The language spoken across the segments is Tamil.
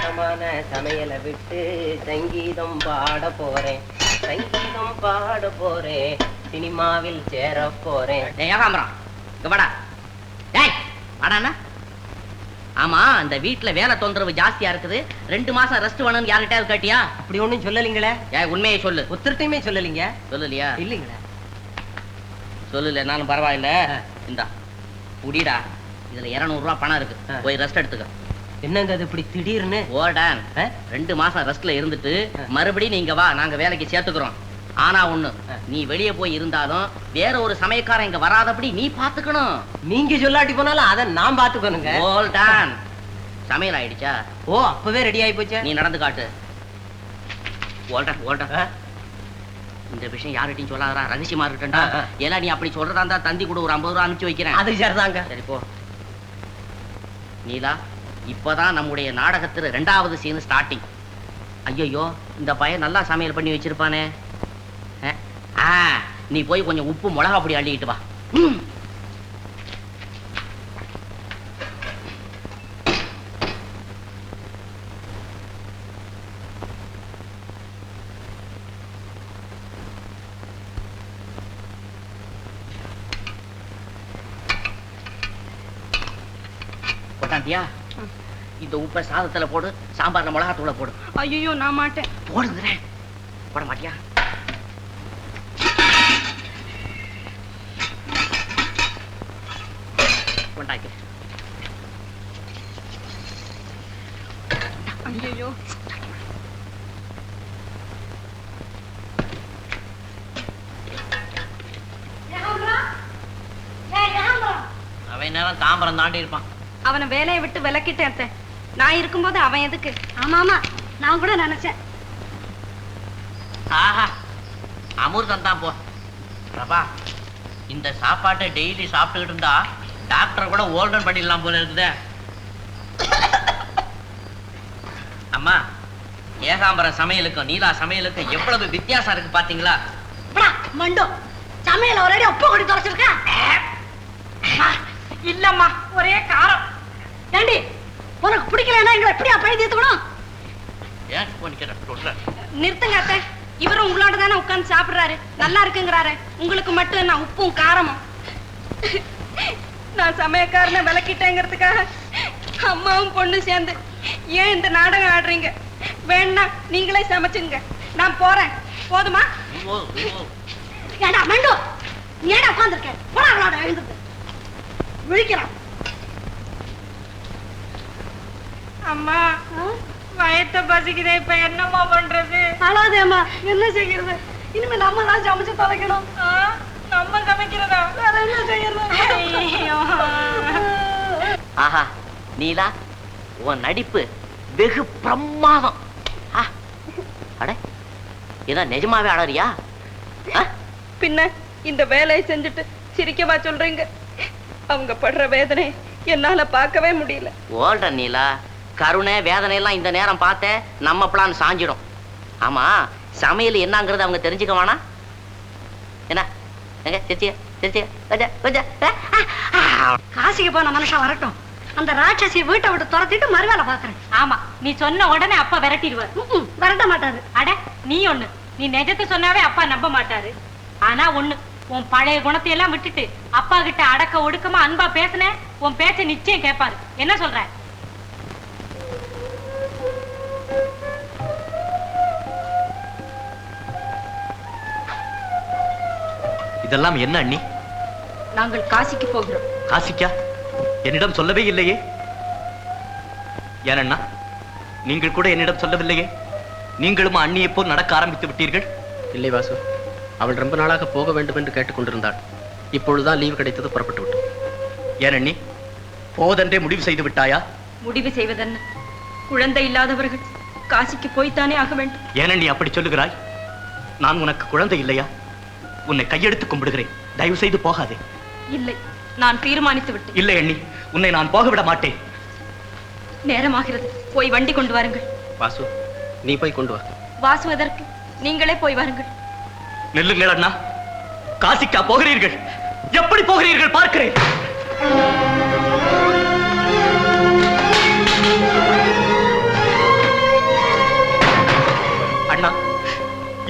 பாடமான சமையலை விட்டு சங்கீதம் பாட போறேன், சங்கீதம் பாட போறேன், சினிமாவில் சேர போறேன். ஏகாம்பரம் வாடா. டேய் வாடாண்ணா. ஆமா, இந்த வீட்டுல வேலை தொந்தரவு ஜாஸ்தியா இருக்குது, 2 மாசம் ரெஸ்ட் வேணும்னு யார்கிட்டயாவது கேட்டியா? அப்படி ஒண்ணும் சொல்லலீங்களே. உண்மையை சொல்லு. ஒருத்தர்ட்டையுமே சொல்லலீங்க. சொல்லலையா? இல்லீங்களே. சொல்லல நானும் பரவாயில்ல. இந்தா குடிடா, இதுல 200 ரூபாய் பணம் இருக்கு, போய் ரெஸ்ட் எடுத்துக்க. என்னங்க அது இப்படி திடீர்னு? ஓடான் 2 மாசம் ரெஸ்ட்ல இருந்துட்டு மறுபடியும் நீங்க வா, நாங்க வேலைக்கு சேர்த்துக்கிறோம். ஆனா ஒண்ணு, நீ வெளியே போய் இருந்தாலும் வேற ஒரு சமயக்காரன் இங்க வராதபடி நீ பாத்துக்கணும். நீங்க சொல்லாட்டி போனாலும் அதை நான் பாத்துக்கணுங்க. ஓல்டான். சமையல் ஆயிடுச்சா? ஓ, அப்பவே ரெடி ஆயி போச்சு. நீ நடந்து காட்டு. ஓல்டான் ஓல்டான், இந்த விஷயம் யார்கிட்டையும் சொல்லாதடா, ரகசியமா இருக்கட்டா. ஏன்னா நீ அப்படி சொல்றதா இருந்தா தந்தி கூட ஒரு 50 ரூபா அனுப்பிச்சு வைக்கிறேன். அது சரிதாங்க. சரி போ. நீலா, இப்பதான் நம்முடைய நாடகத்துல 2வது சீன் ஸ்டார்டிங். ஐயோ, இந்த பையன் நல்லா சமையல் பண்ணி வச்சிருப்பானே. நீ போய் கொஞ்சம் உப்பு மிளகா பொடி அள்ளிக்கிட்டு வா. போட்டாண்டியா? இந்த உப்பை சாதத்துல போடு, சாம்பார்ல மிளகா தூளை போடு. ஐயோ, நான் மாட்டேன். போடுங்கிறேன். போட மாட்டியா? கொண்டாக்கி. ஐயோ, அவன் நேரம் தாம்பரம் தாண்டி இருப்பான். அவனை வேலையை விட்டு விலக்கிட்டேன். நான் இருக்கும்போது அவன் எதுக்கு? ஆமா ஆமா, நான் கூட நினைச்சேன். ஆஹா, அமிர்தம் தான் போ. பிரபா, இந்த சாப்பாட்டை டெய்லி சாப்பிட்டுக்கிட்டு இருந்தா டாக்டரை கூட ஓல்டன் பண்ணிடலாம் போல இருக்குதே. அம்மா, ஏகாம்பரம் சமையலுக்கும் நீலா சமையலுக்கும் எவ்வளவு வித்தியாசம் இருக்கு பாத்தீங்களா? மண்டோ, சமையல் ஒரே உப்பு கொடி தொலைச்சிருக்க. இல்லம்மா, ஒரே காரம். ஏண்டி, உனக்கு பிடிக்கலன்னா எங்களை எப்படியா பழி தீர்த்துக்கணும்? நிறுத்துங்க அத்தை. இவரும் உங்களோட தானே உட்கார்ந்து சாப்பிடுறாரு, நல்லா இருக்குங்கிறாரு. உங்களுக்கு மட்டும் என்ன உப்பும் காரமும்? நான் சமயக்காரனை விளக்கிட்டேங்கிறதுக்காக அம்மாவும் பொண்ணு சேர்ந்து ஏன் இந்த நாடகம் ஆடுறீங்க? வேணா நீங்களே சமைச்சுங்க, நான் போறேன். போதுமா? ஏடா மண்டு, நீ ஏடா உட்கார்ந்துருக்க? போடா, அவளோட எழுந்துட்டு விழிக்கிறான். அம்மா, வயத்த பசிக்குதே, இப்ப என்னம்மா பண்றது? அழாதேம்மா, என்ன செய்யறது? இனிமே நம்ம தான் சமைச்சு தொலைக்கணும். நம்ம சமைக்கிறதா? வேற என்ன செய்யறது? ஆஹா, நீலா, உன் நடிப்பு வெகு பிரமாதம். அட, இதான் நிஜமாவே அழறியா? பின்ன இந்த வேலையை செஞ்சுட்டு சிரிக்கவா சொல்றீங்க? அவங்க படுற வேதனை என்னால பார்க்கவே முடியல. ஓல்ட நீலா, கருணை வேதனை எல்லாம் இந்த நேரம் பார்த்த நம்ம பிளான் சாஞ்சிடும். ஆமா, சமையல் என்னங்கிறது அவங்க தெரிஞ்சுக்க வேணா? என்ன காசிக்கு போன மனுஷன் வரட்டும், அந்த ராட்சசி வீட்டை விட்டு துரத்திட்டு மறுவேலை பாக்குறேன். ஆமா, நீ சொன்ன உடனே அப்பா விரட்டிடுவார். விரட்ட மாட்டாரு. அட நீ ஒண்ணு, நீ நிஜத்தை சொன்னாவே அப்பா நம்ப மாட்டாரு. ஆனா ஒண்ணு, உன் பழைய குணத்தை எல்லாம் விட்டுட்டு அப்பா கிட்ட அடக்க ஒடுக்கமா அன்பா பேசுன, உன் பேச்ச நிச்சயம் கேட்பாரு. என்ன சொல்ற? இதெல்லாம் என்ன அண்ணி? நாங்கள் காசிக்கு போகிறோம். காசிக்கா? என்னிடம் சொல்லவே இல்லையே. ஏனண்ணா, நீங்கள் கூட என்னிடம் சொல்லவில்லையே. நீங்களும் அண்ணியை போல் நடக்க ஆரம்பித்து விட்டீர்கள். இல்லை வாசு, அவள் ரொம்ப நாளாக போக வேண்டும் என்று கேட்டுக்கொண்டிருந்தாள். இப்பொழுதுதான் லீவு கிடைத்தது, புறப்பட்டு விட்டோம். ஏன் அண்ணி, போவதென்றே முடிவு செய்து விட்டாயா? முடிவு செய்வதென்ன? குழந்தை இல்லாதவர்கள் காசிக்கு போய்த்தானே ஆக வேண்டும். ஏன் அண்ணி அப்படி சொல்லுகிறாய்? நான் உனக்கு குழந்தை இல்லையா? உன்னை கையெடுத்து கும்பிடுகிறேன், தயவு செய்து போகாதே. இல்லை, நான் தீர்மானித்து விட்டேன். இல்லை அண்ணி, உன்னை நான் போக விட மாட்டேன். நேரமாகிறது, போய் வண்டி கொண்டு வாருங்கள். வாசு, நீ போய் கொண்டு வா. வாசு எதற்கு? நீங்களே போய் வாருங்கள். நெல்லுங்கள் அண்ணா, காசிக்கா போகிறீர்கள்? எப்படி போகிறீர்கள் பார்க்கிறேன்.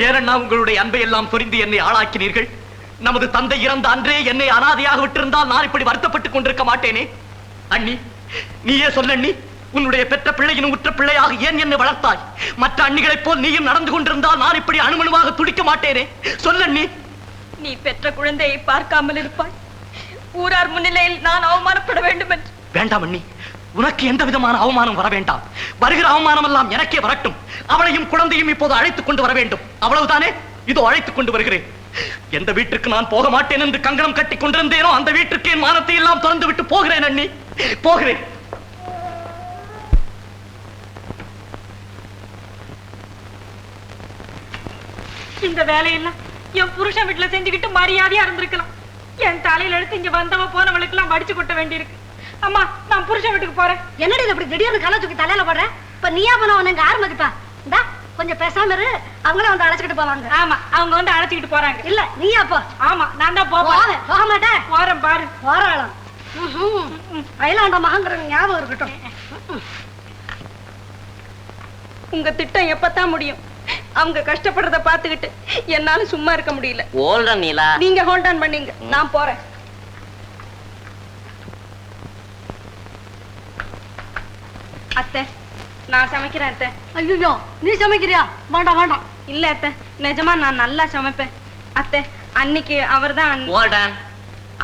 ஏனண்ணா உங்களுடைய அன்பை எல்லாம் புரிந்து என்னை ஆளாக்கினீர்கள்? நமது தந்தை இறந்த அன்றே என்னை அனாதையாக விட்டிருந்தால் நான் இப்படி வருத்தப்பட்டுக் கொண்டிருக்க மாட்டேனே. அண்ணி, நீயே சொல்லண்ணி, உன்னுடைய பெற்ற பிள்ளையின் உற்ற பிள்ளையாக ஏன் என்னை வளர்த்தாய்? மற்ற அண்ணிகளைப் போல் நீயும் நடந்து கொண்டிருந்தால் நான் இப்படி அணுமணுவாக துடிக்க மாட்டேனே. சொல்லண்ணி. நீ பெற்ற குழந்தையை பார்க்காமல் இருப்பாய். ஊரார் முன்னிலையில் நான் அவமானப்பட வேண்டும் என்று. வேண்டாம் அண்ணி, உனக்கு எந்த விதமான அவமானம் வர வேண்டாம். வருகிற அவமானம் எல்லாம் எனக்கே வரட்டும். அவளையும் குழந்தையும் இப்போது அழைத்துக் கொண்டு வர வேண்டும். அவ்வளவுதானே? இதோ அழைத்துக் கொண்டு வருகிறேன். எந்த வீட்டுக்கு நான் போக மாட்டேன் என்று கங்கணம் கட்டி கொண்டிருந்தேனோ அந்த வீட்டுக்கு என் மானத்தை எல்லாம் திறந்து விட்டு போகிறேன் அண்ணி, போகிறேன். இந்த வேலையெல்லாம் என் புருஷன் வீட்டுல செஞ்சுக்கிட்டு மரியாதையா இருந்திருக்கலாம். என் தலையில எடுத்து இங்க வந்தவ போனவளுக்கு எல்லாம் வடிச்சு கொட்ட வேண்டியிருக்கு. அம்மா, நான் புருஷன் வீட்டுக்கு போறேன். என்னடி இப்படி திடீர்னு கலை தூக்கி தலையில போடுறேன்? இப்ப நீயா போனவன் எங்க ஆறு மதிப்பா? இந்தா கொஞ்சம் பேசாம இரு, அவங்களே வந்து அழைச்சிக்கிட்டு போவாங்க. ஆமா, அவங்க வந்து அழைச்சிக்கிட்டு போறாங்க. இல்ல நீயா போ. ஆமா, நான் தான் போறேன். போக மாட்டேன். போறேன் பாரு. போறாளாம். அயலாண்ட மகங்கிற ஞாபகம் இருக்கட்டும். உங்க திட்டம் எப்பதான் முடியும்? அவங்க கஷ்டப்படுறத பாத்துக்கிட்டு என்னால சும்மா இருக்க முடியல. ஓல்டன் நீலா, நீங்க ஹோல்ட் ஆன் பண்ணீங்க, நான் போறேன். அத்தை, நான் சமைக்கிறேன் அத்தை. ஐயோ, நீ சமைக்கிறியா? வேண்டாம் வேண்டாம். இல்ல அத்தை, நிஜமா நான் நல்லா சமைப்பேன். அத்தை, அன்னைக்கு அவர்தான். ஓல்டன்,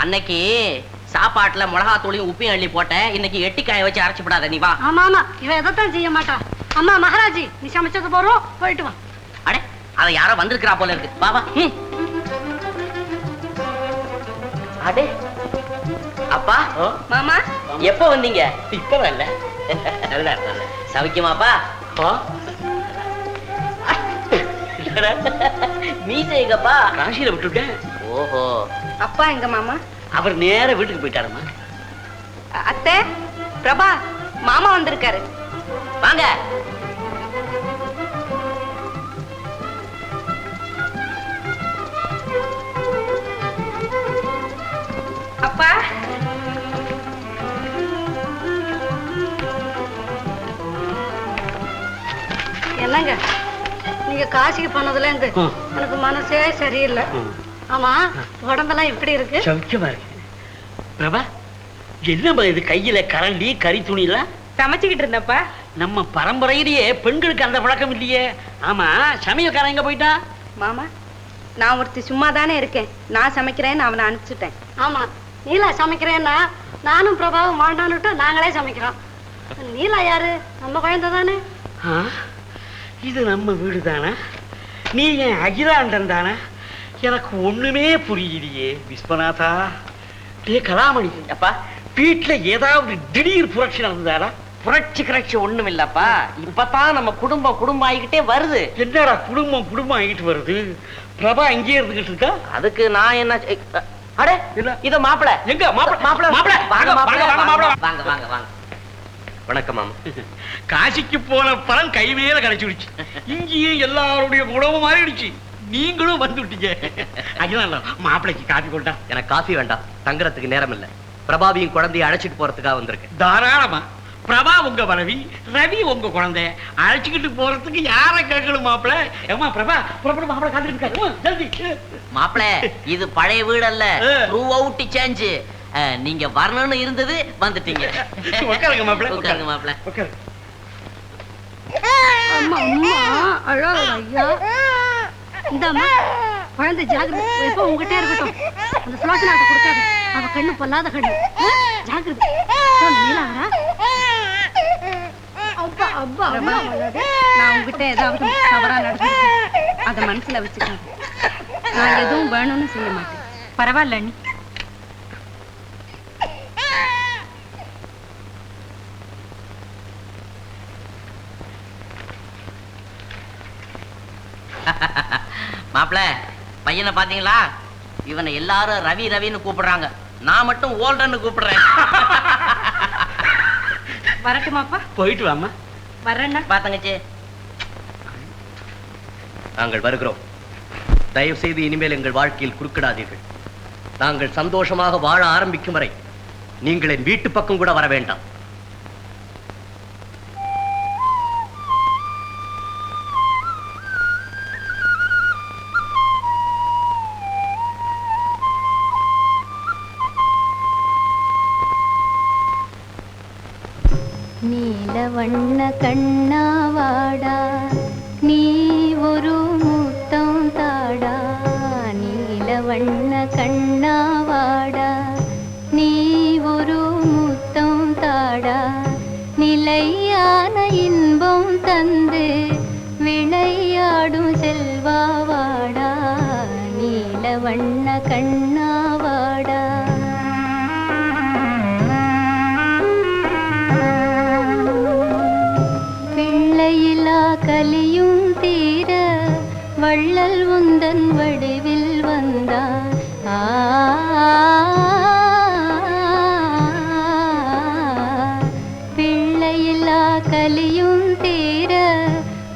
அன்னைக்கு சாப்பாட்டுல மிளகாத்தூளையும் உப்பையும் அள்ளி போட்டேன். இன்னைக்கு எட்டிக்காய வச்சு அரைச்சு விடாத, நீ வா. ஆமா ஆமா, இவன் எதைத்தான் செய்ய மாட்டா. அம்மா மகாராஜி, நீ சமைச்சது போறோம், போயிட்டு வா. அடே, அத யாரோ வந்திருக்கிறா போல இருக்கு. வா வா. அடே அப்பா, மாமா, எப்ப வந்தீங்க? இப்ப வரல. நல்லா இருக்காங்க. சவிக்குமாப்பா? மீசைங்கப்பா காசியில விட்டுட்டேன். ஓஹோ. அப்பா எங்க மாமா? அவர் நேர வீட்டுக்கு போயிட்டாருமா. அத்தை, பிரபா, மாமா வந்திருக்காரு. வாங்க. அப்பா, என்னங்க, நீங்க காசிக்கு போனதுல இருந்து எனக்கு மனசே சரியில்லை. ஆமா, உடம்பெல்லாம் எப்படி இருக்கு? சௌக்கியமா இருக்கு. பிரபா, என்னம்மா இது கையில கரண்டி கறி துணி எல்லாம்? சமைச்சுக்கிட்டு இருந்தப்பா. நம்ம பரம்பரையிலேயே பெண்களுக்கு அந்த பழக்கம் இல்லையே. ஆமா, சமையல்காரன் எங்க போயிட்டா? மாமா, நான் ஒருத்தி சும்மா தானே இருக்கேன். நான் சமைக்கிறேன்னு அவனை அனுப்பிச்சுட்டேன். ஆமா, நீலா சமைக்கிறேன்னா நானும் பிரபாவும் வாழ்ந்தான்னுட்டு நாங்களே சமைக்கிறோம். நீலா யாரு? நம்ம குழந்தை தானே. இது நம்ம வீடு தானே? நீ என் அகிலாண்டன் தானே? எனக்கு ஒண்ணுமே புரியலையே விஸ்வநாதா. டே கலாமணி அப்பா, வீட்டுல ஏதாவது திடீர் புரட்சி நடந்ததாடா? புரட்சி கிரட்சி ஒண்ணும் இல்லப்பா. இப்பதான் நம்ம குடும்பம் ஆகிக்கிட்டே வருது. என்னடா குடும்பம் ஆகிட்டு வருது? பிரபா அங்கேயே இருந்துகிட்டு இருக்கா? அதுக்கு நான் என்ன? அடே, இத மாப்பிள எங்க மாப்பிள வாங்க. வணக்கம் மாமா. காசிக்கு போன பலன் கை மேல கிடைச்சிடுச்சு. இங்கேயும் எல்லாருடைய குணமும் மாறிடுச்சு. நீங்களும் வந்துட்டீங்க. அகிலாண்டம், மாப்பிளைக்கு காபி கொண்டா. எனக்கு காஃபி வேண்டாம், தங்குறதுக்கு நேரம் இல்ல. பிரபாவியும் குழந்தையை அழைச்சிட்டு போறதுக்காக வந்திருக்கேன். தாராளமா. பிரபா உங்க மனைவி, ரவி உங்க குழந்தை. அழைச்சிக்கிட்டு போறதுக்கு யார கேட்கணும் மாப்பிள? ஏமா பிரபா, புறப்பட மாப்பிள காத்திருக்காரு. ஜல்தி மாப்பிள, இது பழைய வீடு அல்ல, த்ரூ அவுட் சேஞ்ச். நீங்க வரணும்னு இருந்தது, வந்துட்டீங்க. உட்காருங்க மாப்பிள, உட்காருங்க மாப்பிள. உட்காரு. அம்மா அம்மா அழாத ஐயா. இந்தாம்மா குழந்தை ஜாகிரதை, எப்போ உங்ககிட்ட இருக்கட்டும். அந்த சுலோச்சனாட்ட கொடுக்காத, அவ கண்ணு பொல்லாத கண்ணு. ஜாகிரதை. நீலாவரா? அப்பா அப்பா அம்மா வராதே. நான் உங்ககிட்ட ஏதாவது தவறா நடந்துருக்கேன், அதை மனசுல வச்சுக்காங்க. நான் எதுவும் வேணும்னு செய்ய மாட்டேன். பரவாயில்ல அண்ணி. மாப்பிள, பையனை பாத்தீங்களா? இவனை எல்லாரும் ரவி ரவின்னு கூப்பிடுறாங்க, நான் மட்டும் ஓல்டன்னு கூப்பிடுறேன். வரட்டுமாப்பா? போயிட்டு வாமா. வர்றேன்னா. பாத்தங்கச்சி, நாங்கள் வருகிறோம். தயவு செய்து இனிமேல் எங்கள் வாழ்க்கையில் குறுக்கிடாதீர்கள். நாங்கள் சந்தோஷமாக வாழ ஆரம்பிக்கும் வரை நீங்கள் என் வீட்டு பக்கம் கூட வர வேண்டாம். வண்ண கண்ணாவாடா நீ ஒரு முத்தம் தாடா நீல வண்ண கண்ணாவாடா நீ ஒரு முத்தம் தாடா நிலையான இன்பம் தந்து விளையாடும் செல்வாவாடா நீல வண்ண கண்ணாவாடா பிள்ளையிலா கலியும் தீர வள்ளல் உந்தன் வடிவில் வந்தான் பிள்ளையிலா கலியும் தீர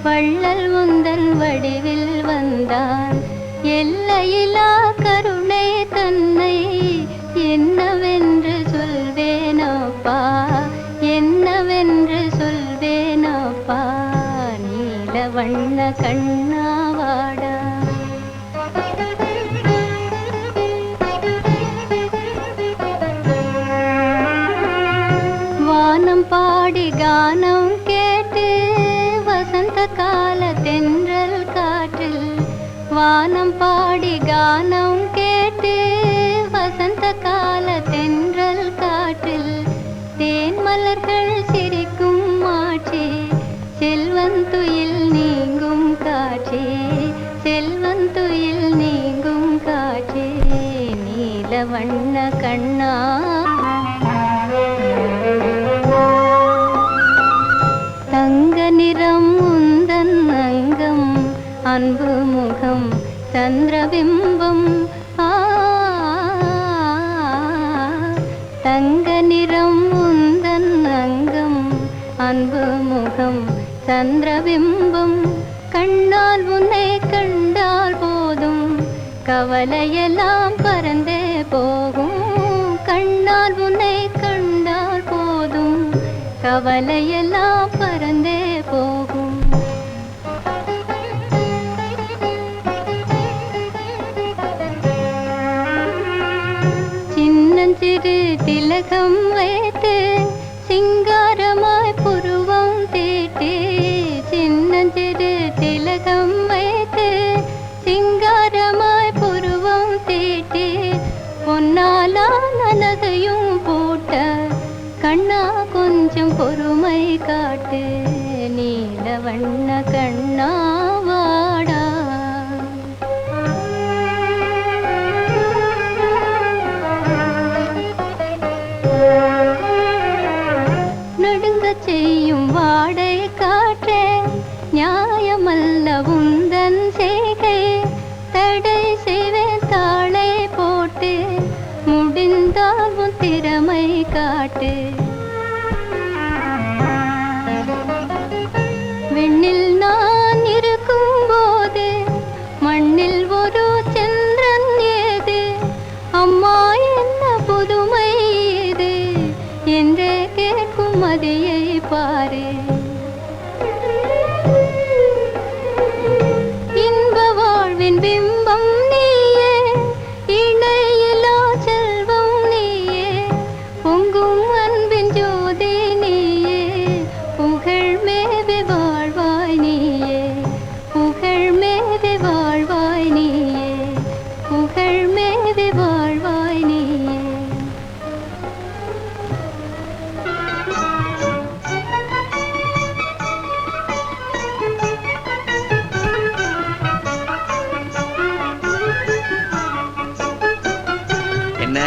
வள்ளல் உந்தன் வடிவில் வந்தான் எல்லையிலா கருணை தன்னை என்னவென்று சொல்வேனப்பா என்னவென்று சொல்வேனப்பா நீல வண்ண கண்ணாவாடா வானம் பாடி கானம் கேட்டு வசந்த கால தென்றல் காற்றில் வானம் பாடி கானம் கேட்டு வசந்த கால தென்றல் காற்றில் தேன் மலர்கள் சிரிக்கும் மாட்சி செல்வந்துயில் நீங்கும் காட்சி செல்வந்துயில் நீங்கும் காட்சி நீல வண்ண கண்ணா தங்க நிறம் உந்தன் அங்கம் அன்பு முகம் சந்திரபிம்பம் தங்க நிறம் உந்தன் அங்கம் அன்பு முகம் சந்திரபிம்பம் கண்ணால் உன்னை கண்டால் போதும் கவலையெல்லாம் பறந்தே போகும் கண்ணால் உன்னை கண்டால் போதும் கவலையெல்லாம் பறந்தே போகும் சின்னஞ்சிறு திலகம் வைத்து சிங்காரமாய் புருவம் தீட்டி சின்னஞ்சிறு திலகம் வைத்து சிங்காரமாய் புருவம் தீட்டி பொன்னாலான நகையும் போட்ட கண்ணா கொஞ்சம் பொறுமை காட்டு நீல வண்ண கண்ணாவாடா நடுங்க செய்யும் வாடை காற்றே நியாயமல்ல உந்தன் செய்கை தடை செய்வேன் தாளை போட்டு முடிந்தால் உன் திறமை காட்டு விண்ணில் நான் இருக்கும் போது மண்ணில் ஒரு சந்திரன் ஏது அம்மா என்ன புதுமை இது என்றே கேட்கும் மதியை பாரு இன்ப வாழ்வின் பிம்பம் நீயே இணையிலா செல்வம் நீயே பொங்கும் அன்பின் ஜோதி நீயே புகழ் மேவி வாழ்வாய் நீயே புகழ் மேவி வாழ்வாய் நீயே புகழ் மேவி வாழ்வாய் நீயே என்ன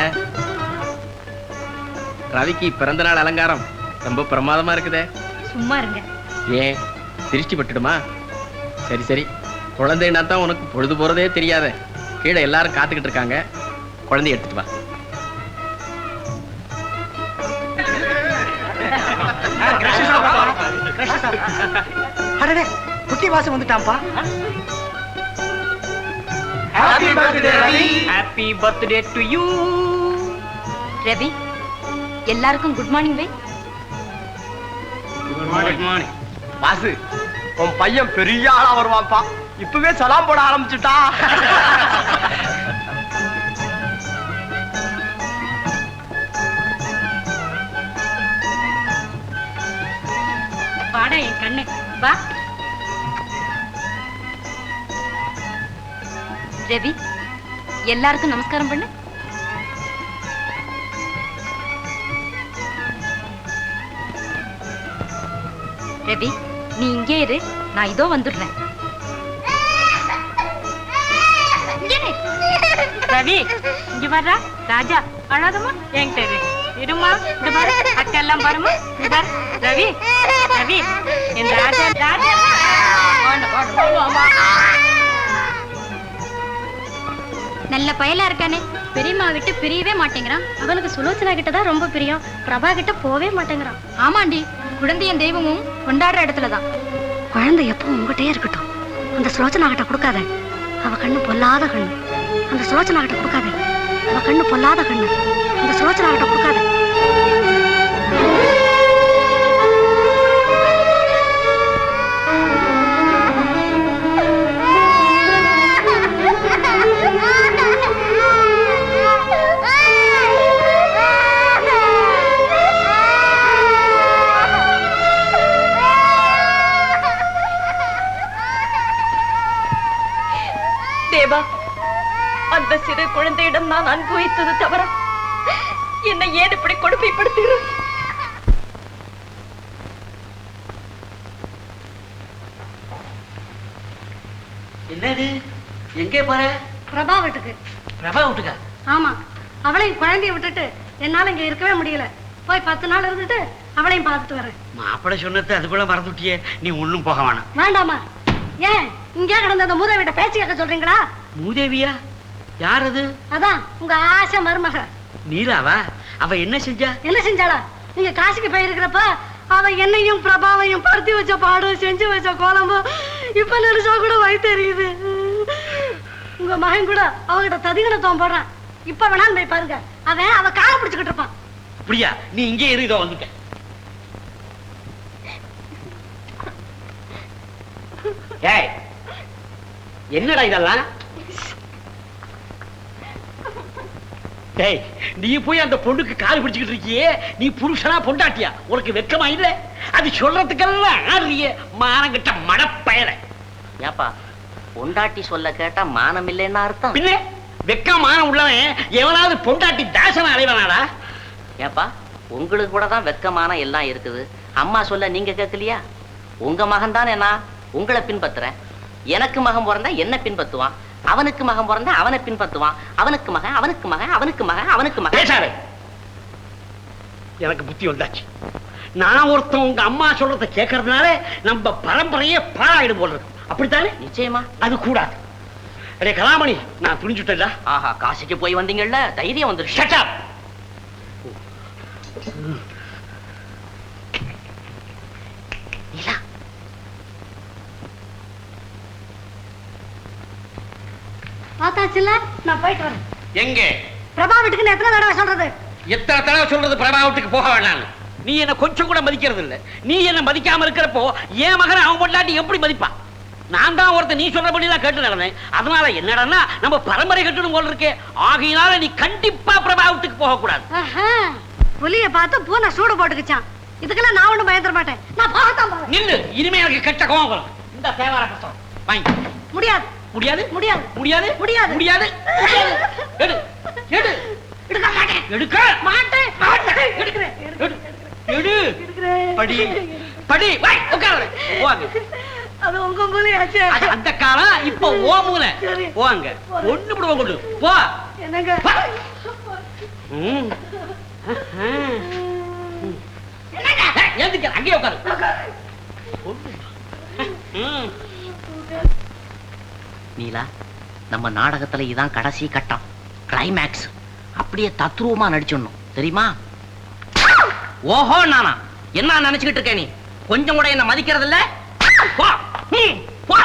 ரவிக்கு பிறந்த நாள் அலங்காரம் ரொம்ப பிரமாதமா இருக்குதே சும்மா இருங்க ஏன் திருஷ்டி பட்டுடுமா சரி சரி குழந்தைன்னா தான் உனக்கு பொழுது போறதே தெரியாத கீழே எல்லாரும் காத்துக்கிட்டு இருக்காங்க குழந்தைய எடுத்துட்டு வா அடடே குட்டி வாசம் வந்துட்டான்ப்பா happy birthday Ravi happy birthday to you Ravi எல்லாருக்கும் குட் மார்னிங் வை குட் மார்னிங் வாசு உன் பையன் பெரிய ஆளா வருவான்ப்பா இப்பவே சலாம் போட ஆரம்பிச்சுட்டா வாடா என் கண்ணு வா. ரவி, எல்லாருக்கும் நமஸ்காரம் பண்ணு. ரவி, நீ இங்கே இரு, நான் இதோ வந்துடுறேன். ரவி, இங்க வர்றா. ராஜா, அழாதம்மா, என்கிட்ட இரு. இருமா, இந்த பாரு, அக்கா எல்லாம் பாருமா. இந்த பாரு, ரவி, ரவி, என் ராஜா, ராஜா. நல்ல பயலா இருக்கானே, பெரியம்மா விட்டு பிரியவே மாட்டேங்கிறான். அவனுக்கு சுலோச்சனா கிட்டதான் ரொம்ப பிரியம், பிரபா கிட்ட போவே மாட்டேங்கிறான். ஆமாண்டி, குழந்தையின் தெய்வமும் கொண்டாடுற இடத்துலதான். குழந்தை எப்பவும் உங்ககிட்டயே இருக்கட்டும். அந்த சுலோச்சனா கிட்ட கொடுக்காத, அவ கண்ணு பொல்லாத கண்ணு. அந்த சுலோச்சனா கிட்ட கொடுக்காத, அவ கண்ணு பொல்லாத கண்ணு. அந்த சுலோச்சனா கிட்ட கொடுக்காத. தேவா, அந்த சிறு குழந்தையிடம் நான் அன்பு வைத்தது தவிர என்னை ஏன் இப்படி கொடுமைப்படுத்துகிறேன்? என்னது? எங்கே போற? பிரபா வீட்டுக்கு. பிரபா வீட்டுக்கா? ஆமா, அவளையும் குழந்தைய விட்டுட்டு என்னால இங்க இருக்கவே முடியல. போய் 10 நாள் இருந்துட்டு அவளையும் பார்த்துட்டு வரேன். மாப்பிள்ளை சொன்னது அதுக்குள்ள மறந்துட்டியே, நீ ஒண்ணும் போக வேணாம். வேண்டாமா? ஏன் இங்கே கிடந்த அந்த மூதேவிட்ட பேச்சு கேட்க சொல்றீங்களா? மூதேவியா? யார் அது? அதான் உங்க ஆசை மருமக நீலாவா? அவ என்ன செஞ்சா? என்ன செஞ்சாளா? நீங்க காசிக்கு போயிருக்கிறப்ப அவ என்னையும் பிரபாவையும் பருத்தி வச்ச பாடம், செஞ்சு வச்ச கோலமும் இப்ப நினைச்சா கூட வயித்தெரியுது. உங்க மகன் கூட அவகிட்ட ததிகணத்துவம் போடுறான். இப்ப வேணாலும் போய் பாருங்க, அவன் அவ காலை பிடிச்சுக்கிட்டு இருப்பான். அப்படியா? நீ இங்கே இரு, இதோ வந்துட்ட. ஏய், என்னடா இதெல்லாம்? ஏய், நீ போய் அந்த பொண்ணுக்கு கால் பிடிச்சுக்கிட்டு இருக்கியே, நீ புருஷனா பொண்டாட்டியா? உனக்கு வெட்கமா இல்ல? அது சொல்றதுக்கெல்லாம் ஆடுறியே, மானங்கிட்ட மடப்பயல. ஏப்பா, பொண்டாட்டி சொல்ல கேட்டா மானம் இல்லைன்னா அர்த்தம்? பின்ன வெக்கம் மானம் உள்ளவன் எவனாவது பொண்டாட்டி தாசன அலைவனாடா? ஏப்பா, உங்களுக்கு கூட தான் வெக்கமான எல்லாம் இருக்குது. அம்மா சொல்ல நீங்க கேட்கலையா? உங்க மகன் தானே, நான் உங்களை பின்பற்றுறேன். எனக்கு மகன் பிறந்தா என்ன பின்பற்றுவான், அவனுக்கு மகன் பிறந்தா அவனை பின்பற்றுவான். அவனுக்கு மகன், அவனுக்கு மகன், அவனுக்கு மகன், அவனுக்கு மகன். பேசாரு. எனக்கு புத்தி வந்தாச்சு. நான் ஒருத்தன் உங்க அம்மா சொல்றத கேட்கறதுனால நம்ம பரம்பரையே பாழாயிடும் போல இருக்கு. அப்படித்தானே? நிச்சயமா. அது கூடாது. அடே கலாமணி, நான் துணிஞ்சுட்டேன்டா. ஆஹா, காசிக்கு போய் வந்தீங்கல்ல, தைரியம் வந்துருச்சு. Shut up. நீலா, பார்த்தாச்சுல்ல, நான் போயிட்டு வரேன். எங்க? பிரபா வீட்டுக்கு எத்தனை தடவை சொல்றது? எத்தனை தடவை சொல்றது பிரபா வீட்டுக்கு போக வேணாம்? நீ என்ன கொஞ்சம் கூட மதிக்கிறது இல்ல. நீ என்ன மதிக்காம இருக்கிறப்போ என் மகனை அவன் பொண்டாட்டி எப்படி மதிப்பான்? நான் தான் ஒருத்தன் நீ சொல்றபடிதான் கேட்டு நடந்தேன். அதனால என்னடா நம்ம பரம்பரை கட்டணும் போல இருக்கே. ஆகையினால நீ கண்டிப்பா பிரபா வீட்டுக்கு போக கூடாது. புலிய பார்த்து பூனை சூடு போட்டுக்குச்சான். இதுக்கெல்லாம் நான் ஒண்ணும் பயந்துட மாட்டேன். நான் போகத்தான் போறேன். நில்லு, இனிமே எனக்கு கெட்ட கோவம் வரும். இந்த தேவார புத்தகம் வாங்கி. முடியாது, முடியாது, முடியாது, முடியாது, முடியாது, முடியாது. எடு, எடு. எடுக்க மாட்டேன், எடுக்க மாட்டேன், மாட்டேன். எடுக்கிறேன், எடு, எடு. எடுக்கிறேன். படி, படி. வை, உட்காரு. போங்க. அது உங்க மூலையாச்சு. அது அந்த காலம், இப்போ ஓ மூலை. சரி. போங்க. ஒண்ணு கூட கொண்டு போ. என்னங்க? அங்கே உட்காரு. நீலா, நம்ம நாடகத்துல இதான் கடைசி கட்டம், கிளைமேக்ஸ். அப்படியே தத்ரூபமா நடிச்சிடணும், தெரியுமா? ஓஹோ, நானா என்ன நினைச்சுக்கிட்டு இருக்க? நீ கொஞ்சம் கூட என்ன மதிக்கிறது இல்ல. போ, போ.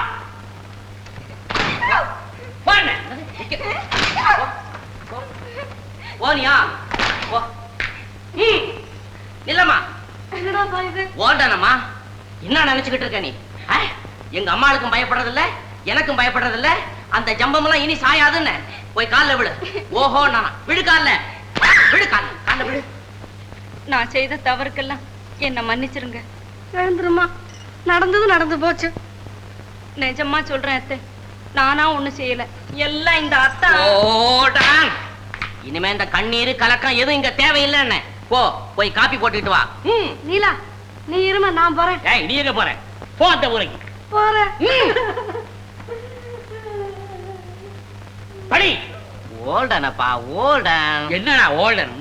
ஓனியா? இல்லம்மா, ஓடானம்மா. என்ன நினைச்சுக்கிட்டு இருக்க நீ? எங்க அம்மாளுக்கும் பயப்படுறது இல்ல, எனக்கும் பயப்படுறது இல்ல. அந்த ஜம்பம் எல்லாம் இனி சாயாதுன்னு போய் கால்ல விடு. ஓஹோ, நானா? விடு கால்ல, விடு கால்ல, கால்ல விடு. நான் செய்த தவறுக்கெல்லாம் என்ன மன்னிச்சிருங்க. எழுந்துருமா. நடந்தது நடந்து போச்சு. நிஜமா சொல்றேன் அத்தை, நானா ஒண்ணு செய்யல, எல்லாம் இந்த அத்தா. ஓடான். இனிமே இந்த கண்ணீர் கலக்கம் எதுவும் இங்க தேவையில்லைன்னு போய் காப்பி போட்டுக்கிட்டு வா. நீலா நீ இருமா, நான் போறேன். ஏய், நீ எங்க போற? போ அந்த ஊருக்கு. போறேன். படி. ஓல்டனப்பா ஓல்டன். என்னடா ஓல்டன்?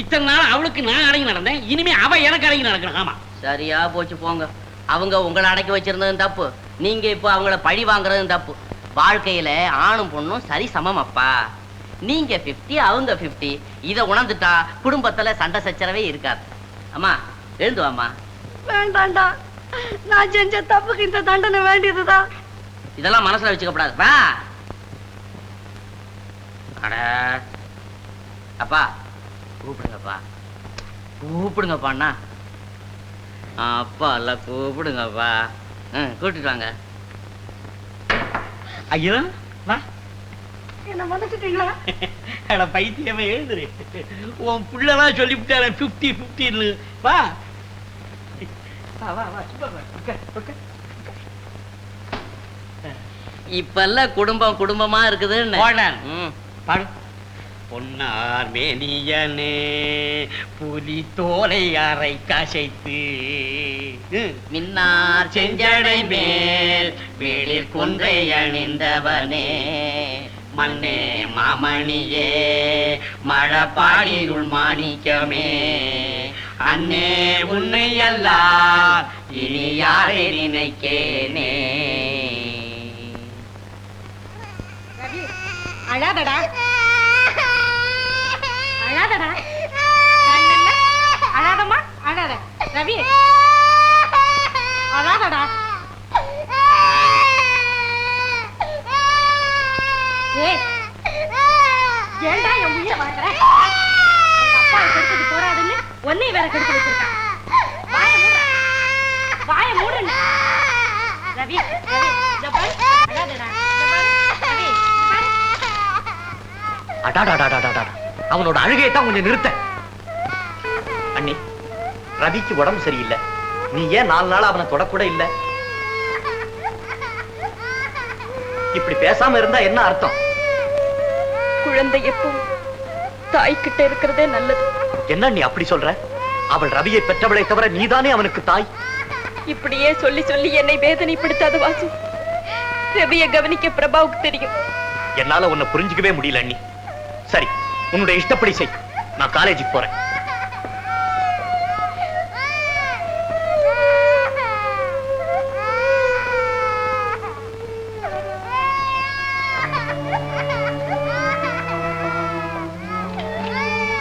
இத்தனை நாள் அவளுக்கு நான் அடங்கி நடந்தேன், இனிமே அவ எனக்கு அடங்கி நடக்கணும். ஆமா, சரியா போச்சு போங்க. அவங்க உங்களை அடக்கி வச்சிருந்ததும் தப்பு, நீங்க இப்போ அவங்கள பழி வாங்குறதும் தப்பு. வாழ்க்கையில ஆணும் பொண்ணும் சரி சமம் அப்பா. நீங்க 50, அவங்க 50. இதை உணர்ந்துட்டா குடும்பத்துல சண்டை சச்சரவே இருக்காது. அம்மா எழுந்துவாம்மா. வேண்டாண்டா, நான் செஞ்ச தப்புக்கு இந்த தண்டனை வேண்டியதுதான். இதெல்லாம் மனசுல வச்சுக்கப்படாது. வா. அட அப்பா கூப்பிடுங்கப்பா, கூப்பிடுங்கப்பாண்ணா. அப்பா இல்ல கூப்பிடுங்கப்பா. கூட்டிட்டு வாங்க. ஐயோ வா. என்ன மன்னிச்சிட்டீங்களா? அட பைத்தியமே, எழுதுரு. உன் புள்ளதான் சொல்லிவிட்டாரு 50-50. வா வா வா வா. இப்பெல்லாம் குடும்பம் குடும்பமா இருக்குதுன்னு. பாடு. பொன்னார் மேனியனே புலி தோலை அரை காசைத்து மின்னார் செஞ்சடை மேல் வேளிர் கொன்றை அணிந்தவனே மண்ணே மாமணியே மழப்பாடியுள் மாணிக்கமே அன்னே உன்னை எல்லாம் இனி யாரை நினைக்கேனே. அழாதடா, அழாதடா. அழாதம்மா, அழாத. ரவி அழாதடா. ஏண்டா என் உயிரை வாங்குற? அப்பா கெடுத்துட்டு போறாதுன்னு ஒன்னை வேற கெடுத்து வச்சிருக்கான். வாய மூடு. ரவி ரவி ஜபால் அழாதடா. ரவி அவனோட அழுகையை தான் கொஞ்சம் நிறுத்த. அண்ணி, ரவிக்கு உடம்பு சரியில்லை, நீ ஏன் 4 நாள் அவனை தொடக்கூட இல்ல? இப்படி பேசாம இருந்தா என்ன அர்த்தம்? குழந்தை எப்பவும் தாய்கிட்ட இருக்கிறதே நல்லது. என்ன நீ அப்படி சொல்ற? அவள் ரவியை பெற்றவளை தவிர நீதானே அவனுக்கு தாய். இப்படியே சொல்லி சொல்லி என்னை வேதனைப்படுத்தாத வாசு. ரவியை கவனிக்க பிரபாவுக்கு தெரியும். என்னால உன்னை புரிஞ்சுக்கவே முடியல அண்ணி. சரி, உன்னுடைய இஷ்டப்படி செய். நான் காலேஜுக்கு போறேன்.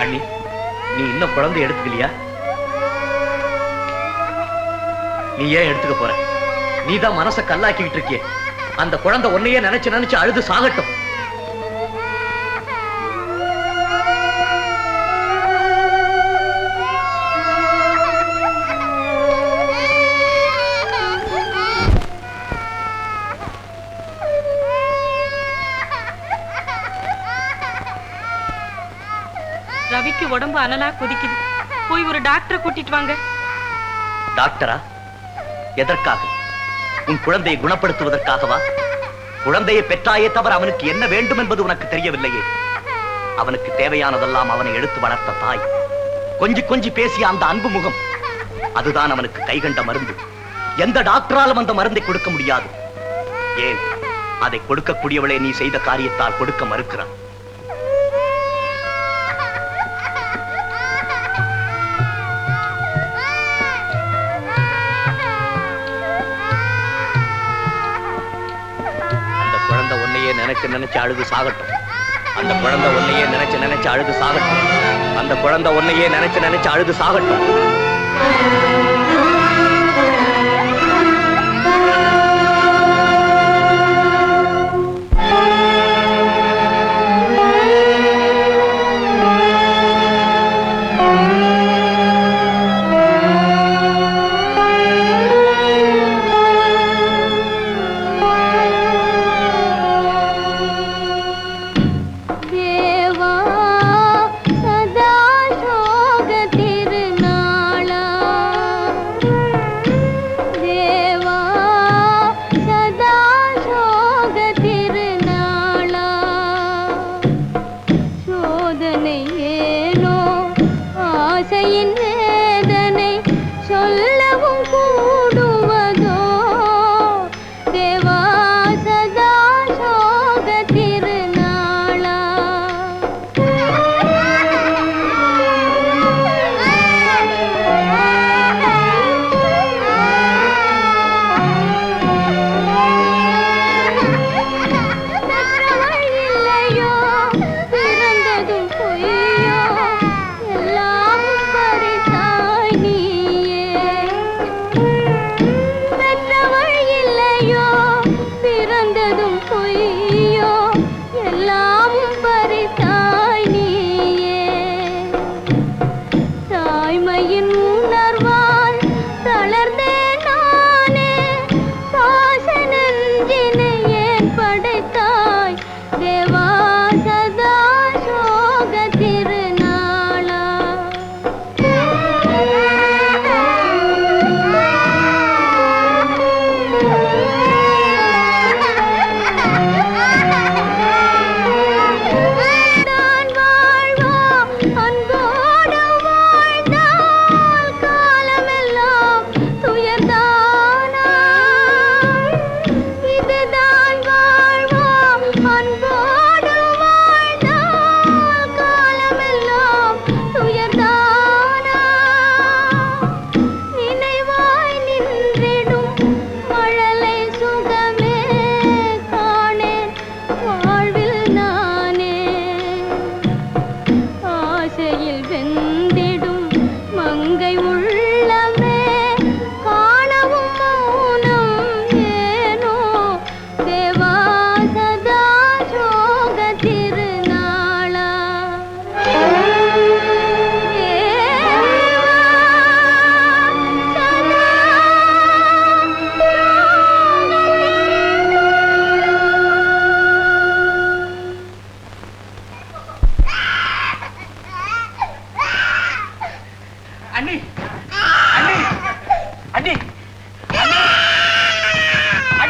அண்ணி, நீ இன்னும் குழந்தை எடுத்துக்கலையா? நீ ஏன் எடுத்துக்க போற? நீதான் மனசை கல்லாக்கிட்டு இருக்கிய. அந்த குழந்தை உன்னையே நினைச்சு நினைச்சு அழுது சாகட்டும். ரவிக்கு உடம்பு அனலா கொதிக்குது, போய் ஒரு டாக்டரை கூட்டிட்டு வாங்க. டாக்டரா? எதற்காக? உன் குழந்தையை குணப்படுத்துவதற்காகவா? குழந்தையை பெற்றாயே தவிர அவனுக்கு என்ன வேண்டும் என்பது உனக்கு தெரியவில்லையே. அவனுக்கு தேவையானதெல்லாம் அவனை எடுத்து வளர்த்த தாய், கொஞ்சி கொஞ்சி பேசிய அந்த அன்பு முகம், அதுதான் அவனுக்கு கைகண்ட மருந்து. எந்த டாக்டராலும் அந்த மருந்தை கொடுக்க முடியாது. ஏன், அதை கொடுக்கக்கூடியவளே நீ செய்த காரியத்தால் கொடுக்க மறுக்கிறான். நினைச்சு நினைச்சு அழுது சாகட்டும். அந்த குழந்தை உன்னையே நினைச்சு நினைச்சு அழுது சாகட்டும். அந்த குழந்தை உன்னையே நினைச்சு நினைச்சு அழுது சாகட்டும்.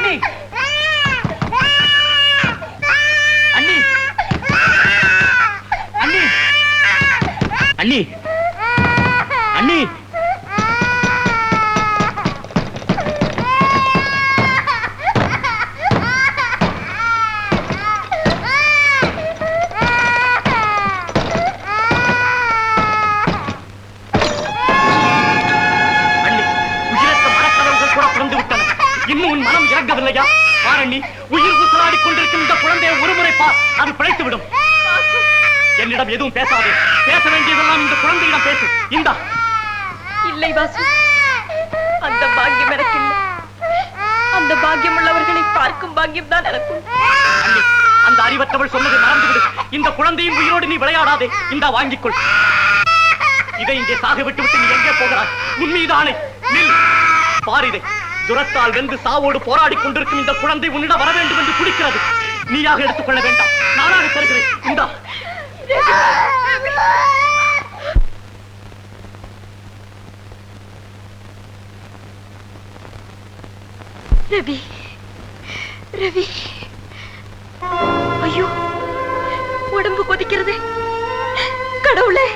அண்ணி அண்ணி அண்ணி அண்ணி அண்ணி இன்னும் உன் மனம் இறங்கவில்லையா? பாரண்ணி, உயிர் ஊசலாடி கொண்டிருக்கும் இந்த குழந்தையை ஒருமுறை பார், அது பிழைத்து விடும். என்னிடம் எதுவும் பேசாதே. பேச வேண்டியதெல்லாம் இந்த குழந்தையிடம் பேசு. இந்தா. இல்லை வாசு, அந்த பாக்கியம் எனக்கு இல்லை. அந்த பாக்கியம் உள்ளவர்களை பார்க்கும் பாக்கியம் தான் எனக்கும். அண்ணி, அந்த அறிவற்றவள் சொன்னதை மறந்துவிடு. இந்த குழந்தையின் உயிரோடு நீ விளையாடாதே. இந்தா வாங்கிக்கொள். இதை இங்கே சாக விட்டு நீ எங்கே போகிறாய்? உன் மீது ஆணை. நில். பாரிதை துரத்தால் வென்று சாவோடு போராடி கொண்டிருக்கும் இந்த குழந்தை உன்னிடம் வர வேண்டும் என்று குடிக்கிறது. நீயாக எடுத்துக்கொள்ள வேண்டாம், நானாக தருகிறேன். இந்தா. ரவி, ரவி, ஐயோ, உடம்பு கொதிக்கிறது. கடவுளே,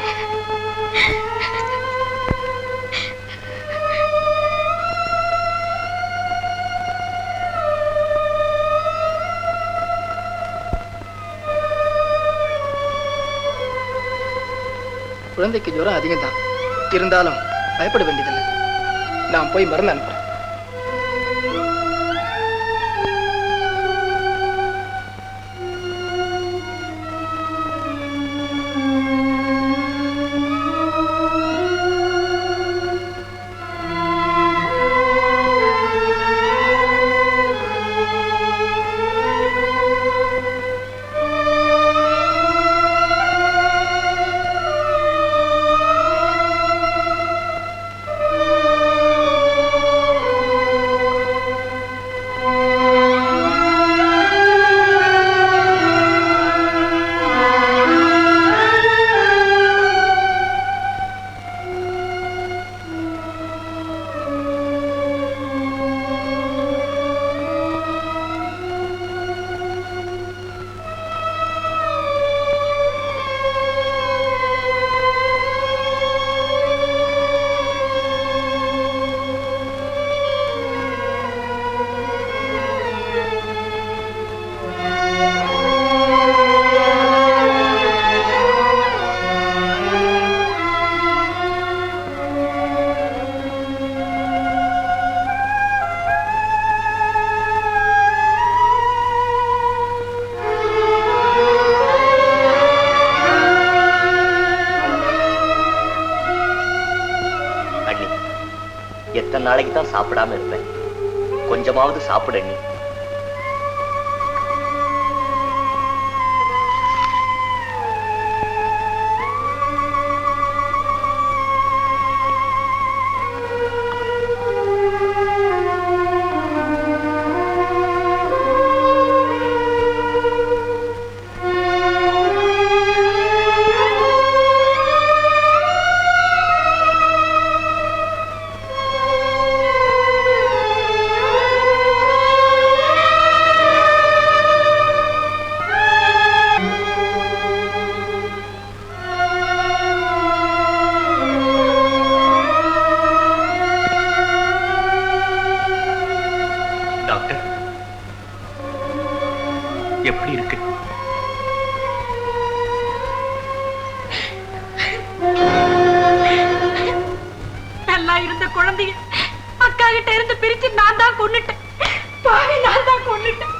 குழந்தைக்கு ஜுரம் அதிகம் தான், இருந்தாலும் பயப்பட வேண்டியதில்லை. நான் போய் மருந்து அனுப்புறேன். எத்தனை நாளைக்கு தான் சாப்பிடாம இருப்பேன்? கொஞ்சமாவது சாப்பிடு அண்ணி. எப்படி இருக்கு? நல்லா இருந்த குழந்தைய அக்கா கிட்ட இருந்து பிரிச்சு நான் தான் கொன்னுட்டேன். பாவி, நான் தான் கொன்னுட்டேன்.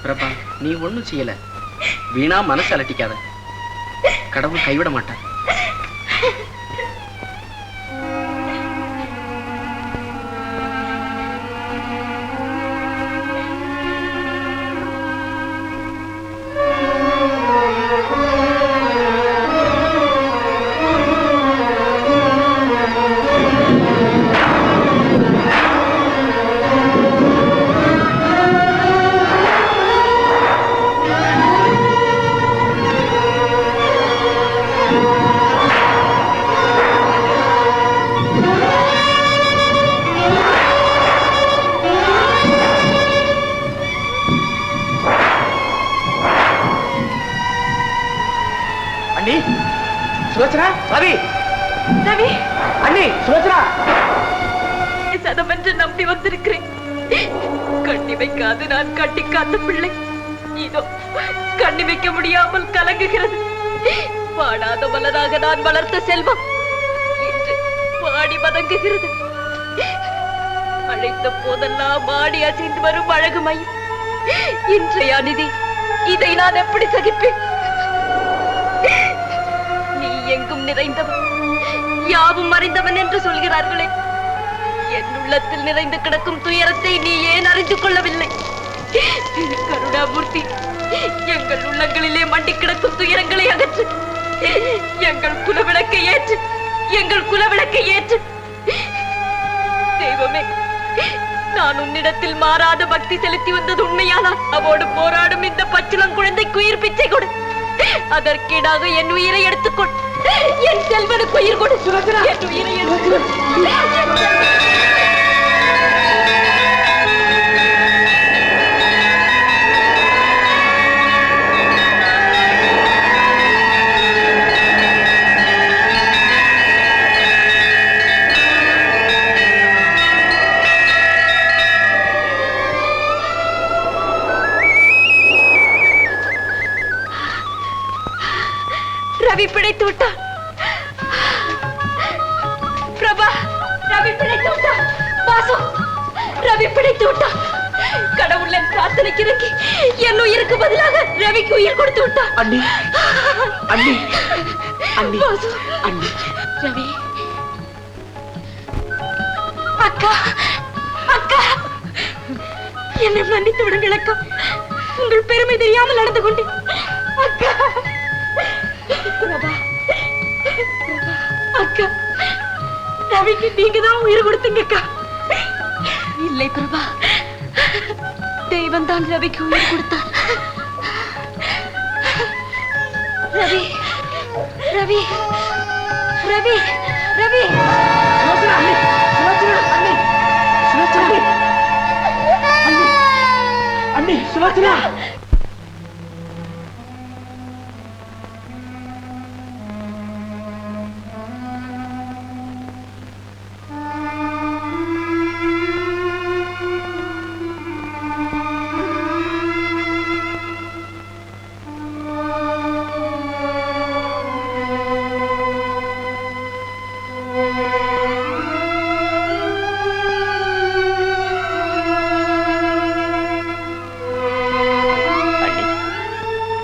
பிரபா, நீ ஒண்ணும் செய்யல. வீணா மனசு அலட்டிக்காத. கடவுள் கைவிட மாட்டார். Oh ரவி ரவி, அண்ணி சுலோச்சனா சதமென்று நம்பி வந்திருக்கிறேன். கண்ணி வைக்காது நான் கட்டி காத்த பிள்ளை இதோ கண்ணி வைக்க முடியாமல் கலங்குகிறது. வாடாத மலராக நான் வளர்த்த செல்வம் இன்று வாடி வதங்குகிறது. அழைத்த போதெல்லாம் வாடி அசைந்து வரும் அழகு மயில் இன்றைய அநீதி, இதை நான் எப்படி சகிப்பேன்? நீ எங்கும் நிறைந்தவன், யாவும் அறிந்தவன் என்று சொல்கிறார்களே, என் உள்ளத்தில் நிறைந்து கிடக்கும் துயரத்தை நீ ஏன் அறிந்து கொள்ளவில்லை? கருணாமூர்த்தி, எங்கள் உள்ளங்களிலே மண்டி கிடக்கும் துயரங்களை அகற்று. எங்கள் குலவிளக்கை ஏற்று, எங்கள் குலவிளக்கை ஏற்று. தெய்வமே, நான் உன்னிடத்தில் மாறாத பக்தி செலுத்தி வந்தது உண்மையானால் அவோடு போராடும் இந்த பச்சிளம் குழந்தைக்கு உயிர் பிச்சை கொடு. அதற்கீடாக என் உயிரை எடுத்துக்கொள். என் செல்வனுக்கு உயிர் கொடு. என் உயிரை எடுத்துக்கொள். ரவி பிழைத்து விட்டான். பிரபா, ரவி பிழைத்து விட்டான். வாசு, ரவி பிழைத்து விட்டான். கடவுள் என் பிரார்த்தனைக்கு இறங்கி என் உயிருக்கு பதிலாக ரவிக்கு உயிர் கொடுத்து விட்டான். அண்ணி அண்ணி அண்ணி வாசு, அண்ணி ரவி, அக்கா, அக்கா, என்னை மன்னித்து விடுங்கள் அக்கா. உங்கள் பெருமை தெரியாமல் நடந்து கொண்டேன் அக்கா. பிரபா, அக்கா, ரவிக்கு நீங்க தான் உயிர் கொடுத்தீங்க அக்கா. இல்லை பிரபா, தெய்வம் தான் ரவிக்கு உயிர் கொடுத்தார். ரவி, ரவி, ரவி, ரவி, அண்ணி சுலோச்சனா.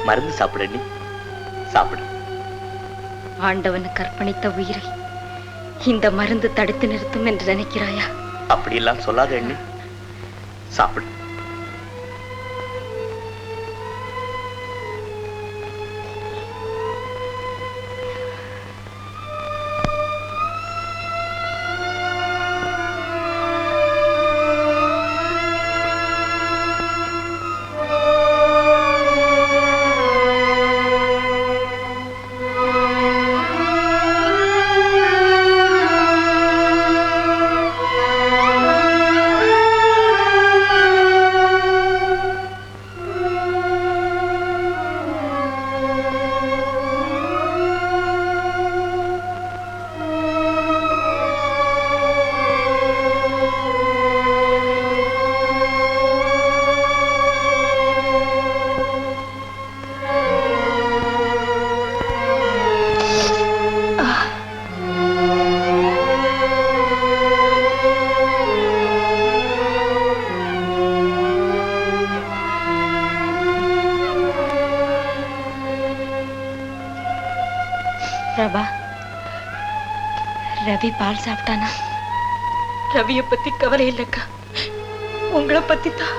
மருந்து சாப்பிடு அண்ணி, சாப்பிடு. ஆண்டவனுக்கு அர்ப்பணித்த உயிரை இந்த மருந்து தடுத்து நிறுத்தும் என்று நினைக்கிறாயா? அப்படி எல்லாம் சொல்லாத அண்ணி, சாப்பிடு. பிரபா, ரவி பால் சாப்பிட்டானா? ரவிய பத்தி கவலை இல்லக்கா, உங்களை பத்தி தான்.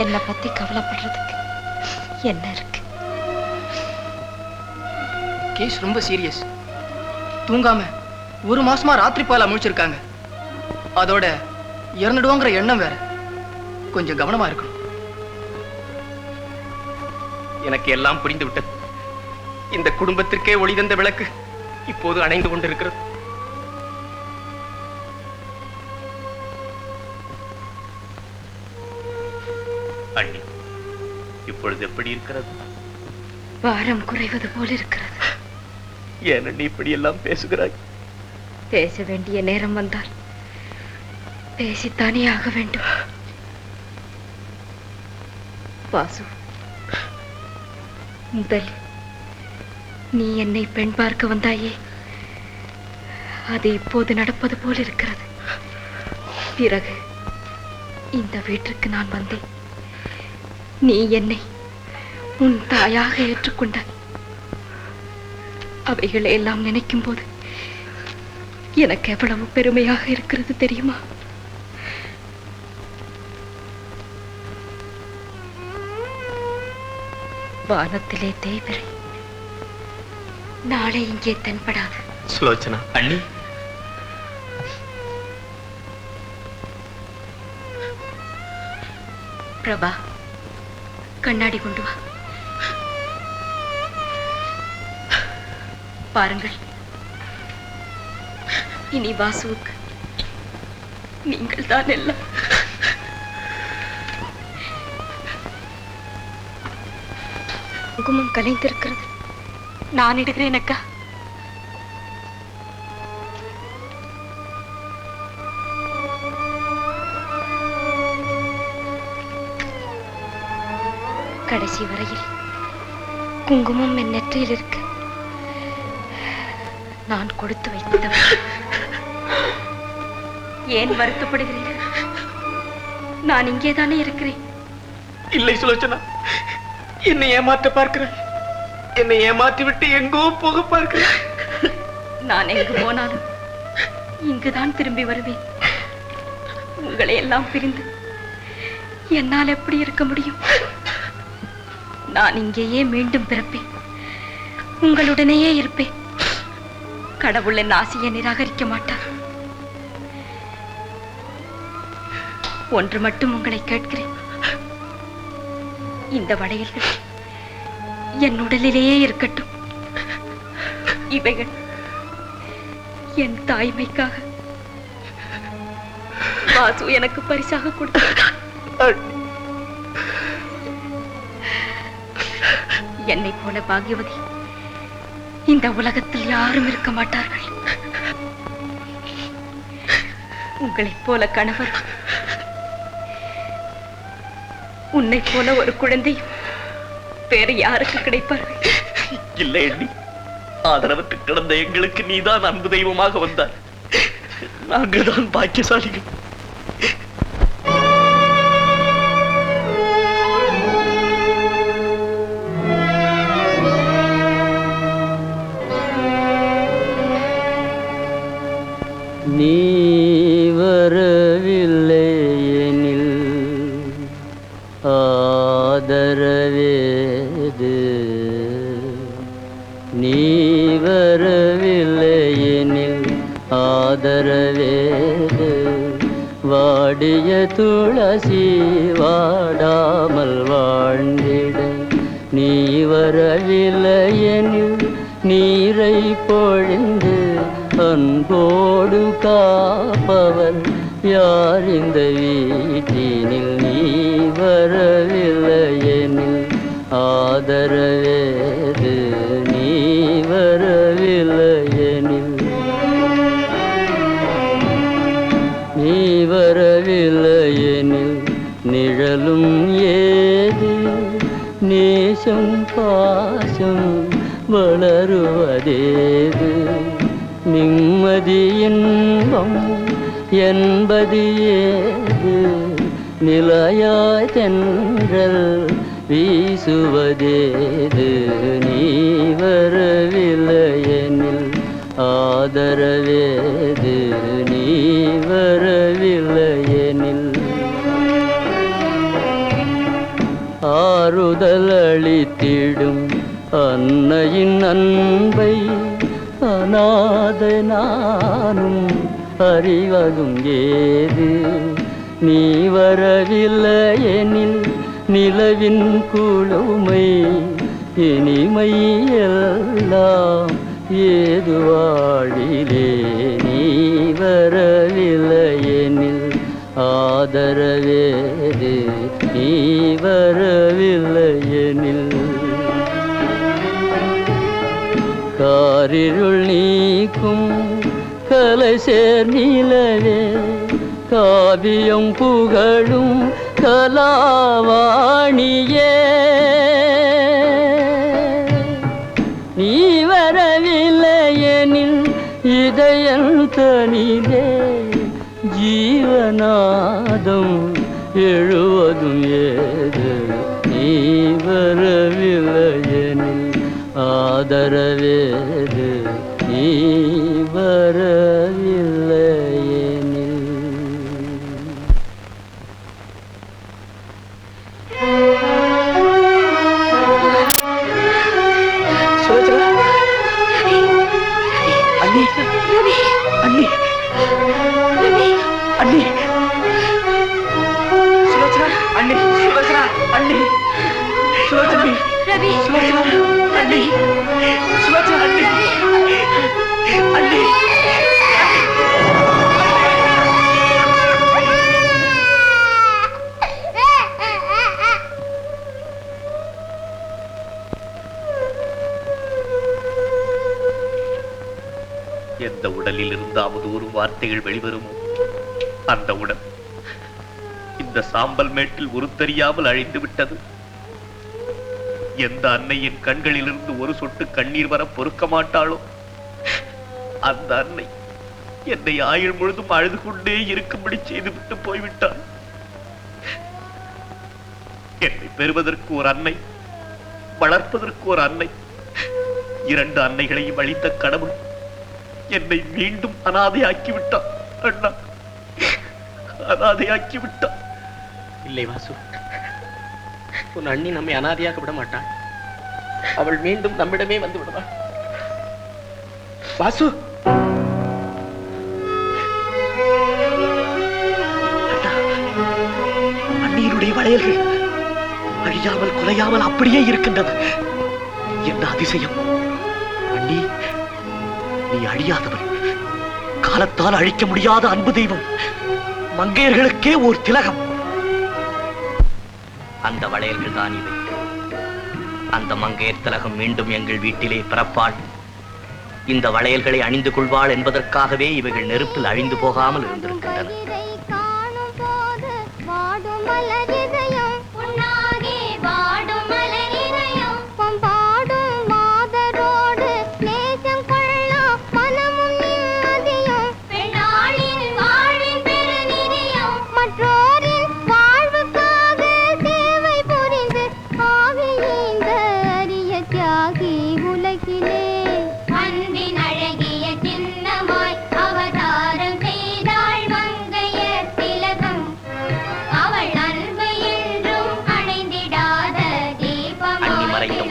என்னை பத்தி கவலைப்படுறதுக்கு என்ன இருக்கு? கேஸ் ரொம்ப சீரியஸ். தூங்காம 1 மாசமா ராத்திரி பாலா முழிச்சிருக்காங்க. அதோட இறந்துடுவோங்கிற எண்ணம் வேற. கொஞ்சம் கவனமா இருக்கணும். எனக்கு எல்லாம் புரிந்து விட்டது. இந்த குடும்பத்திற்கே ஒளி தந்த விளக்கு இப்போது அணைந்து கொண்டிருக்கிறது. அண்ணி, இப்பொழுது எப்படி இருக்கிறது? பாரம் குறைவது போல இருக்கிறது. ஏன் அண்ணி இப்படி எல்லாம் பேசுகிறாய்? பேச வேண்டிய நேரம் வந்தால் பேசித்தானே ஆக வேண்டும். வாசு, முதல் நீ என்னை பெண் பார்க்க வந்தாயே, அது இப்போது நடப்பது போல் இருக்கிறது. பிறகு இந்த வீட்டிற்கு நான் வந்தேன். நீ என்னை உன் தாயாக ஏற்றுக்கொண்டாய். அவைகளை எல்லாம் நினைக்கும் போது எனக்கு எவ்வளவு பெருமையாக இருக்கிறது தெரியுமா? வானத்திலே தேய்பிறை நாளை இங்கே தென்படாது. சுலோச்சனா அண்ணி, பிரபா, கண்ணாடி கொண்டு வா. பாருங்கள், இனி வாசுவுக்கு நீங்கள் தான் எல்லாம். குங்குமம் கலைந்திருக்கிறது. நான் இடுகிறேன் அக்கா. கடைசி வரையில் குங்குமம் என் நெற்றியில் இருக்கு. நான் கொடுத்து வைத்தவன். ஏன் வருத்தப்படுகிறீர்கள்? நான் இங்கேதானே இருக்கிறேன். இல்லை சுலோச்சனா, என்னை ஏமாற்ற பார்க்கிறாய். என்னை ஏமாற்றி விட்டு எங்கோ போக பார்க்கிறாய். நான் எங்கு போனாலும் இங்குதான் திரும்பி வருவேன். உங்களை எல்லாம் பிரிந்து என்னால் எப்படி இருக்க முடியும்? நான் இங்கேயே மீண்டும் பிறப்பேன். உங்களுடனேயே இருப்பேன். கடவுள் என் ஆசையை நிராகரிக்க மாட்டார். ஒன்று மட்டும் உங்களை கேட்கிறேன். இந்த வளையல்கள் என் உடலிலேயே இருக்கட்டும். இவைகள் என் தாய்மைக்காக வாசு எனக்கு பரிசாக கொடுத்தார். என்னை போல பாக்யவதி இந்த உலகத்தில் யாரும் இருக்க மாட்டார்கள். உங்களைப் போல கணவர், உன்னை போல ஒரு குழந்தை வேறு யாருக்கு கிடைப்பார்கள்? இல்லை அண்ணி, ஆதரவற்று கிடந்த எங்களுக்கு நீதான் அன்பு தெய்வமாக வந்தார். நாங்கள் தான் பாக்கியசாலிகள். நீ வரவில்லை எனில் ஆதரவேது, நீ வரவில்லை எனில் ஆதரவேது. வாடிய துளசி வாடாமல் வாழ்ந்திட, நீ வரவில்லை எனில் நீரை பொழிந்து அன்போடு காப்பவர் யார் இந்த வீட்டினில்? நீ வரவில்லை எனில் ஆதரவேது, நீ வரவில்லை எனில். நீ வரவில்லை எனில் நிழலும் ஏது, நேசம் பாசம் வளருவதேது. நிம்மதி இன்பம் என்பது ஏது, நிலையாய் தென்றல் வீசுவதேது. நீ வரவில்லை எனில் ஆதரவேது, நீ வரவில்லை எனில். ஆறுதல் அளித்திடும் அன்னையின் அன்பை அநாதை நானும் அறிவதும் ஏது. நீ வரவில்லை எனில் நிலவின் குளுமை இனிமை எல்லாம் ஏது வாழிலே. நீ வரவில்லை எனில் ஆதரவேது, நீ வரவில்லை எனில். காரிருள் நீக்கும் கலை சேர் நிலவே காவியம் புகழும் கலாவாணியே நீ வரவில்லையெனில் இதயம் தனிலே ஜீவநாதம் எழுவதும் ஏது நீ வரவில்லையெனில் ஆதரவேது நீ வரவில்லையெனில். அண்ணி அண்ணி அண்ணி சுலோச்சனா அண்ணி சுலோச்சனா அண்ணி சுலோச்சனா ரவி சுலோச்சனா அண்ணி சுலோச்சனா அண்ணி அண்ணி எந்த உடலில் இருந்தாவது ஒரு வார்த்தைகள் வெளிவருமோ அந்த உடல் இந்த சாம்பல் மேட்டில் உருத்தறியாமல் அழிந்து விட்டது. எந்த அன்னையின் கண்களிலிருந்து ஒரு சொட்டு கண்ணீர் வர பொறுக்க மாட்டாளோ அந்த அன்னை என்னை ஆயுள் முழுதும் அழுது கொண்டே இருக்கும்படி செய்துவிட்டு போய்விட்டாள். என்னை பெறுவதற்கு ஒரு அன்னை, வளர்ப்பதற்கு ஒரு அன்னை, இரண்டு அன்னைகளையும் அளித்த கடவுள் என்னை மீண்டும் அனாதையாக்கி விட்டான். அண்ணா, அனாதையாக்கி விட்டான். இல்லை வாசு, உன் அண்ணி நம்மை அனாதையாக விட மாட்டாள். அவள் மீண்டும் நம்மிடமே வந்து விடுவாள். வாசு, அண்ணியினுடைய வளையல்கள் அழியாமல் குலையாமல் அப்படியே இருக்கின்றது. என்ன அதிசயம்! அண்ணி, நீ அழியாதவள், காலத்தால் அழிக்க முடியாத அன்பு தெய்வம், மங்கையர்களுக்கே ஓர் திலகம். அந்த வளையல்கள் தான் இவை. அந்த மங்கையர் திலகம் மீண்டும் எங்கள் வீட்டிலே பிறப்பாள். இந்த வளையல்களை அணிந்து கொள்வாள் என்பதற்காகவே இவைகள் நெருப்பில் அழிந்து போகாமல் இருந்திருக்கின்றன.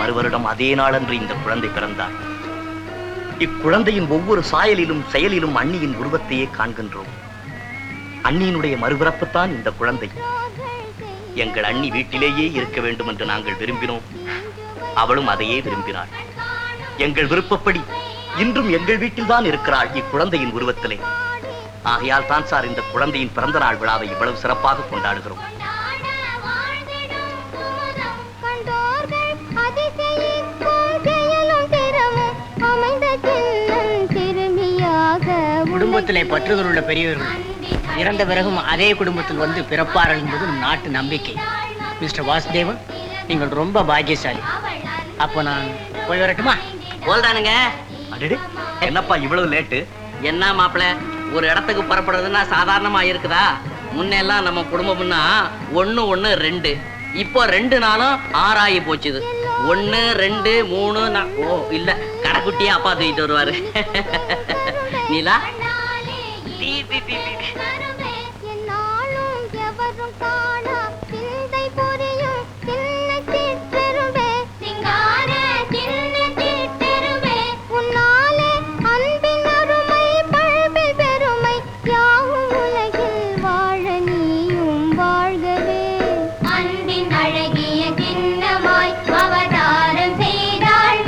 மறுவருடம் அதே நாளன்று இந்த குழந்தை பிறந்தார். இக்குழந்தையின் ஒவ்வொரு சாயலிலும் செயலிலும் அண்ணியின் உருவத்தையே காண்கின்றோம். அண்ணியினுடைய மறுபிறப்புத்தான் இந்த குழந்தை. எங்கள் அண்ணி வீட்டிலேயே இருக்க வேண்டும் என்று நாங்கள் விரும்பினோம். அவளும் அதையே விரும்பினாள். எங்கள் விருப்பப்படி இன்றும் எங்கள் வீட்டில் தான் இருக்கிறாள், இக்குழந்தையின் உருவத்திலே. ஆகையால் தான் சார் இந்த குழந்தையின் பிறந்த நாள் விழாவை இவ்வளவு சிறப்பாக கொண்டாடுகிறோம். குடும்பத்திலே பற்றுதல் உள்ள பெரியவர்கள் இறந்த பிறகும் அதே குடும்பத்தில் வந்து பிறப்பார்கள் என்பது நாட்டு நம்பிக்கை. மிஸ்டர் வாசுதேவன், நீங்கள் ரொம்ப பாக்கியசாலி. அப்போ நான் போய் வரட்டுமா? போல்தானுங்க. அடடே, என்னப்பா இவ்வளவு லேட்டு? என்ன மாப்பிள, ஒரு இடத்துக்கு புறப்படுறதுன்னா சாதாரணமா இருக்குதா? முன்னெல்லாம் நம்ம குடும்பம்னா 1 1 2, இப்போ 2 நாளும் 6 ஆகி போச்சுது. 1 2 3 ஓ இல்ல, கடைக்குட்டியே அப்பா தூக்கிட்டு வருவாரு. நீலா, என்னாலும் எவரும்